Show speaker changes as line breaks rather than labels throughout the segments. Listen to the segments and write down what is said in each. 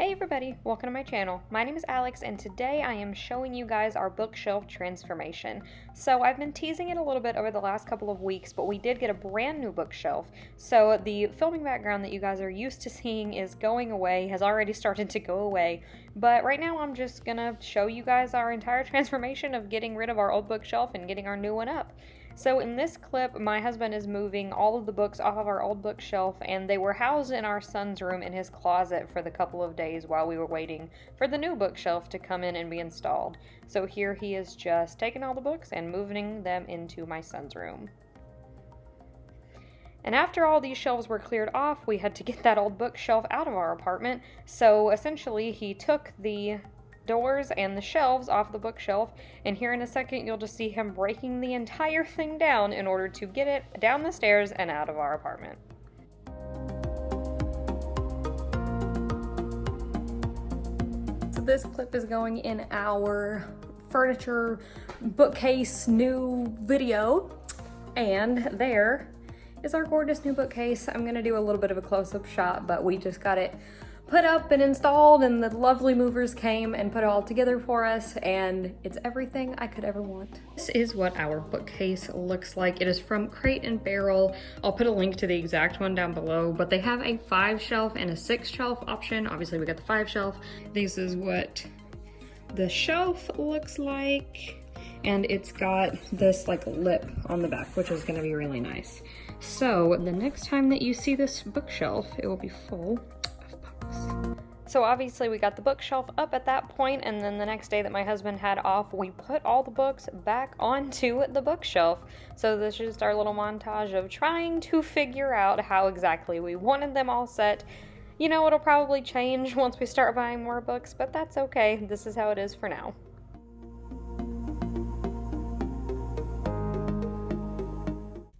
Hey everybody, welcome to my channel. My name is Alex and today I am showing you guys our bookshelf transformation. So I've been teasing it a little bit over the last couple of weeks, but we did get a brand new bookshelf. So the filming background that you guys are used to seeing is going away, has already started to go away. But right now I'm just gonna show you guys our entire transformation of getting rid of our old bookshelf and getting our new one up. So in this clip, my husband is moving all of the books off of our old bookshelf, and they were housed in our son's room in his closet for the couple of days while we were waiting for the new bookshelf to come in and be installed. So here he is just taking all the books and moving them into my son's room. And after all these shelves were cleared off, we had to get that old bookshelf out of our apartment. So essentially, he took the doors and the shelves off the bookshelf, and here in a second you'll just see him breaking the entire thing down in order to get it down the stairs and out of our apartment. So this clip is going in our furniture bookcase new video, and there is our gorgeous new bookcase. I'm gonna do a little bit of a close-up shot, but we just got it put up and installed, and the lovely movers came and put it all together for us, and it's everything I could ever want. This is what our bookcase looks like. It is from Crate and Barrel. I'll put a link to the exact one down below, but they have a 5-shelf and a 6-shelf option. Obviously we got the 5-shelf. This is what the shelf looks like, and it's got this like lip on the back, which is gonna be really nice. So the next time that you see this bookshelf, it will be full. So obviously we got the bookshelf up at that point, and then the next day that my husband had off, we put all the books back onto the bookshelf. So this is just our little montage of trying to figure out how exactly we wanted them all set. You know, it'll probably change once we start buying more books, but that's okay. This is how it is for now.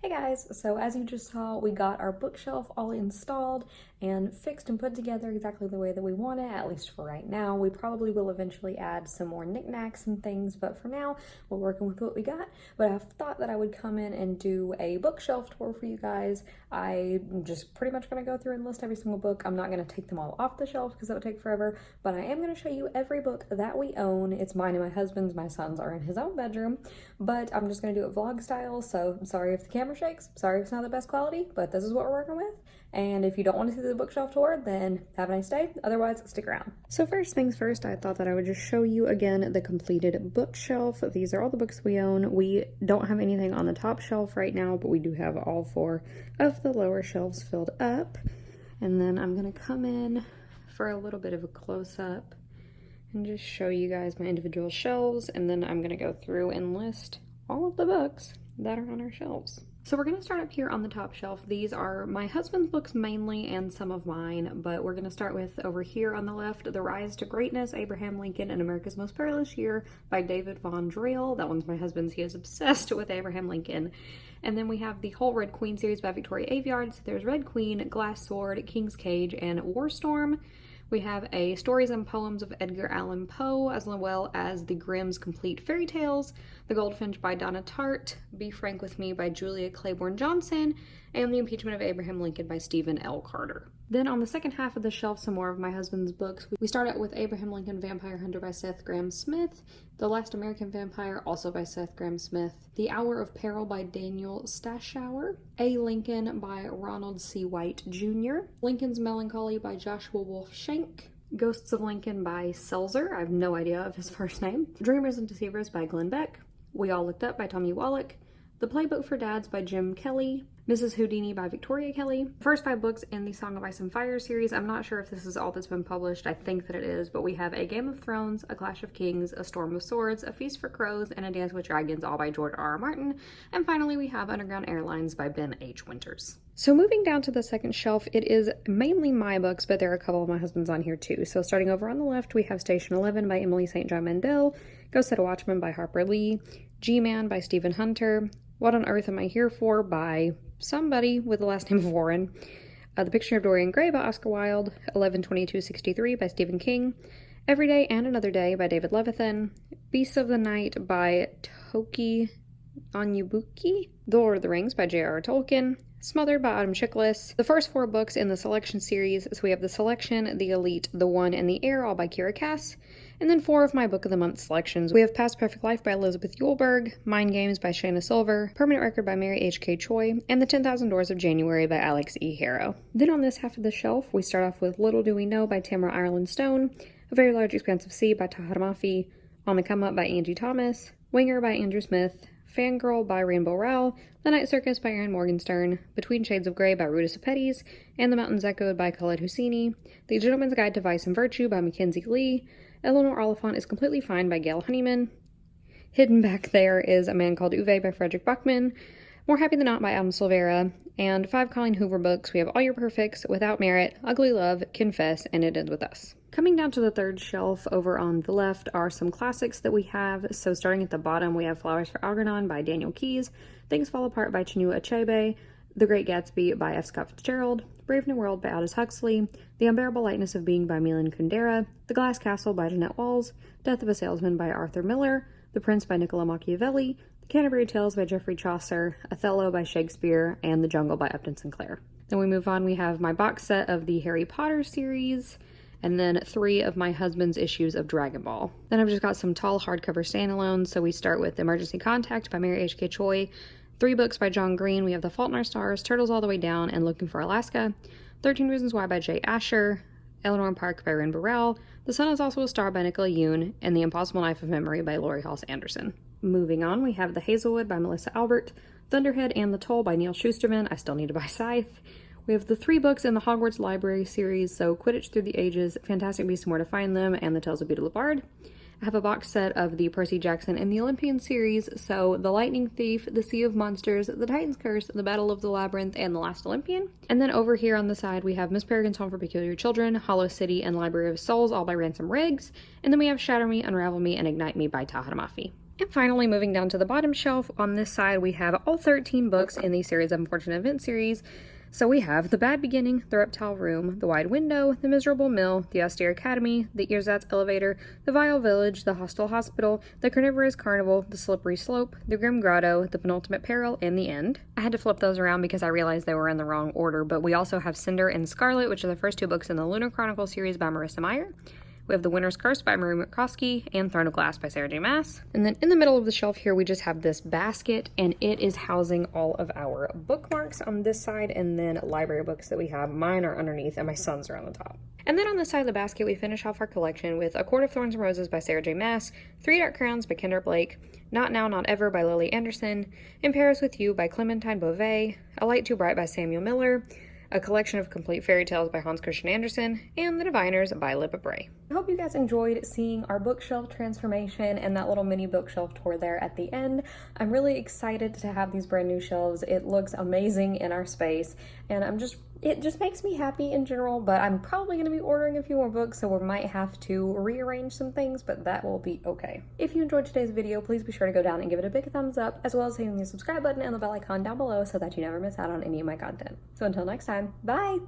Hey guys, so as you just saw, we got our bookshelf all installed and fixed and put together exactly the way that we want it, at least for right now. We probably will eventually add some more knickknacks and things, but for now, we're working with what we got. But I thought that I would come in and do a bookshelf tour for you guys. I'm just pretty much gonna go through and list every single book. I'm not gonna take them all off the shelf because that would take forever, but I am gonna show you every book that we own. It's mine and my husband's. My son's are in his own bedroom, but I'm just gonna do it vlog style, so sorry if the camera shakes, sorry if it's not the best quality, but this is what we're working with. And if you don't want to see the bookshelf tour, then have a nice day. Otherwise, stick around. So first things first, I thought that I would just show you again the completed bookshelf. These are all the books we own. We don't have anything on the top shelf right now, but we do have all 4 of the lower shelves filled up. And then I'm gonna come in for a little bit of a close-up and just show you guys my individual shelves, and then I'm gonna go through and list all of the books that are on our shelves. So we're going to start up here on the top shelf. These are my husband's books mainly and some of mine, but we're going to start with over here on the left, The Rise to Greatness, Abraham Lincoln and America's Most Perilous Year by David Von Driel. That one's my husband's. He is obsessed with Abraham Lincoln. And then we have the whole Red Queen series by Victoria Aveyard. So there's Red Queen, Glass Sword, King's Cage, and War Storm. We have a Stories and Poems of Edgar Allan Poe, as well as the Grimm's Complete Fairy Tales, The Goldfinch by Donna Tartt, Be Frank with Me by Julia Claiborne Johnson, and The Impeachment of Abraham Lincoln by Stephen L. Carter. Then on the second half of the shelf, some more of my husband's books. We start out with Abraham Lincoln Vampire Hunter by Seth Grahame-Smith, The Last American Vampire, also by Seth Grahame-Smith, The Hour of Peril by Daniel Stashower, A. Lincoln by Ronald C. White Jr., Lincoln's Melancholy by Joshua Wolf Shank, Ghosts of Lincoln by Selzer, I have no idea of his first name, Dreamers and Deceivers by Glenn Beck, We All Looked Up by Tommy Wallach, The Playbook for Dads by Jim Kelly, Mrs. Houdini by Victoria Kelly. First 5 books in the Song of Ice and Fire series. I'm not sure if this is all that's been published. I think that it is, but we have A Game of Thrones, A Clash of Kings, A Storm of Swords, A Feast for Crows, and A Dance with Dragons, all by George R. R. Martin. And finally, we have Underground Airlines by Ben H. Winters. So moving down to the second shelf, it is mainly my books, but there are a couple of my husband's on here too. So starting over on the left, we have Station 11 by Emily St. John Mandel, Go Set a Watchman by Harper Lee, G-Man by Stephen Hunter, What on Earth Am I Here For by somebody with the last name of Warren, The Picture of Dorian Gray by Oscar Wilde, 11/22/63 by Stephen King, Every Day and Another Day by David Levithan, Beasts of the Night by Toki Onyebuchi, The Lord of the Rings by J.R.R. Tolkien, Smothered by Autumn Chickless. The first 4 books in the Selection series, so we have The Selection, The Elite, The One, and The Heir, all by Kira Cass. And then 4 of my Book of the Month selections. We have Past Perfect Life by Elizabeth Yulberg, Mind Games by Shayna Silver, Permanent Record by Mary H.K. Choi, and The 10,000 Doors of January by Alex E. Harrow. Then on this half of the shelf, we start off with Little Do We Know by Tamara Ireland Stone, A Very Large Expanse of Sea by Tahar Mafi, On the Come Up by Angie Thomas, Winger by Andrew Smith, Fangirl by Rainbow Rowell, The Night Circus by Erin Morgenstern, Between Shades of Grey by Ruta Sepetys, and The Mountains Echoed by Khaled Hosseini, The Gentleman's Guide to Vice and Virtue by Mackenzie Lee, Eleanor Oliphant is Completely Fine by Gail Honeyman, hidden back there is A Man Called Uwe by Frederick Buckman, More Happy Than Not by Adam Silvera, and 5 Colleen Hoover books. We have All Your Perfects, Without Merit, Ugly Love, Confess, and It Ends With Us. Coming down to the third shelf over on the left are some classics that we have. So starting at the bottom, we have Flowers for Algernon by Daniel Keyes, Things Fall Apart by Chinua Achebe, The Great Gatsby by F. Scott Fitzgerald, Brave New World by Aldous Huxley, The Unbearable Lightness of Being by Milan Kundera, The Glass Castle by Jeanette Walls, Death of a Salesman by Arthur Miller, The Prince by Niccolo Machiavelli, The Canterbury Tales by Geoffrey Chaucer, Othello by Shakespeare, and The Jungle by Upton Sinclair. Then we move on, we have my box set of the Harry Potter series, and then 3 of my husband's issues of Dragon Ball. Then I've just got some tall hardcover standalones, so we start with Emergency Contact by Mary H.K. Choi, 3 books by John Green. We have The Fault in Our Stars, Turtles All the Way Down, and Looking for Alaska, 13 Reasons Why by Jay Asher, Eleanor Park by Ren Burrell, The Sun Is Also a Star by Nicola Yoon, and The Impossible Knife of Memory by Laurie Halse Anderson. Moving on, we have The Hazelwood by Melissa Albert, Thunderhead and The Toll by Neil Shusterman. I still need to buy Scythe. We have the 3 books in the Hogwarts Library series, so Quidditch Through the Ages, Fantastic Beasts and Where to Find Them, and The Tales of Beedle the Bard. I have a box set of the Percy Jackson and the Olympian series, so The Lightning Thief, The Sea of Monsters, The Titan's Curse, The Battle of the Labyrinth, and The Last Olympian. And then over here on the side, we have Miss Peregrine's Home for Peculiar Children, Hollow City, and Library of Souls, all by Ransom Riggs. And then we have Shatter Me, Unravel Me, and Ignite Me by Tahar Mafi. And finally, moving down to the bottom shelf, on this side, we have all 13 books in the Series of Unfortunate Events series. So we have The Bad Beginning, The Reptile Room, The Wide Window, The Miserable Mill, The Austere Academy, The Ersatz Elevator, The Vile Village, The Hostile Hospital, The Carnivorous Carnival, The Slippery Slope, The Grim Grotto, The Penultimate Peril, and The End. I had to flip those around because I realized they were in the wrong order, but we also have Cinder and Scarlet, which are the first 2 books in the Lunar Chronicle series by Marissa Meyer. We have The Winter's Curse by Marie McCroskey and Throne of Glass by Sarah J. Maas. And then in the middle of the shelf here, we just have this basket, and it is housing all of our bookmarks on this side, and then library books that we have. Mine are underneath, and my son's are on the top. And then on this side of the basket, we finish off our collection with A Court of Thorns and Roses by Sarah J. Maas, 3 Dark Crowns by Kendra Blake, Not Now, Not Ever by Lily Anderson, In Paris with You by Clementine Beauvais, A Light Too Bright by Samuel Miller, A Collection of Complete Fairy Tales by Hans Christian Andersen, and The Diviners by Lippa Bray. I hope you guys enjoyed seeing our bookshelf transformation and that little mini bookshelf tour there at the end. I'm really excited to have these brand new shelves. It looks amazing in our space, and it just makes me happy in general, but I'm probably going to be ordering a few more books, so we might have to rearrange some things, but that will be okay. If you enjoyed today's video, please be sure to go down and give it a big thumbs up, as well as hitting the subscribe button and the bell icon down below so that you never miss out on any of my content. So until next time, bye!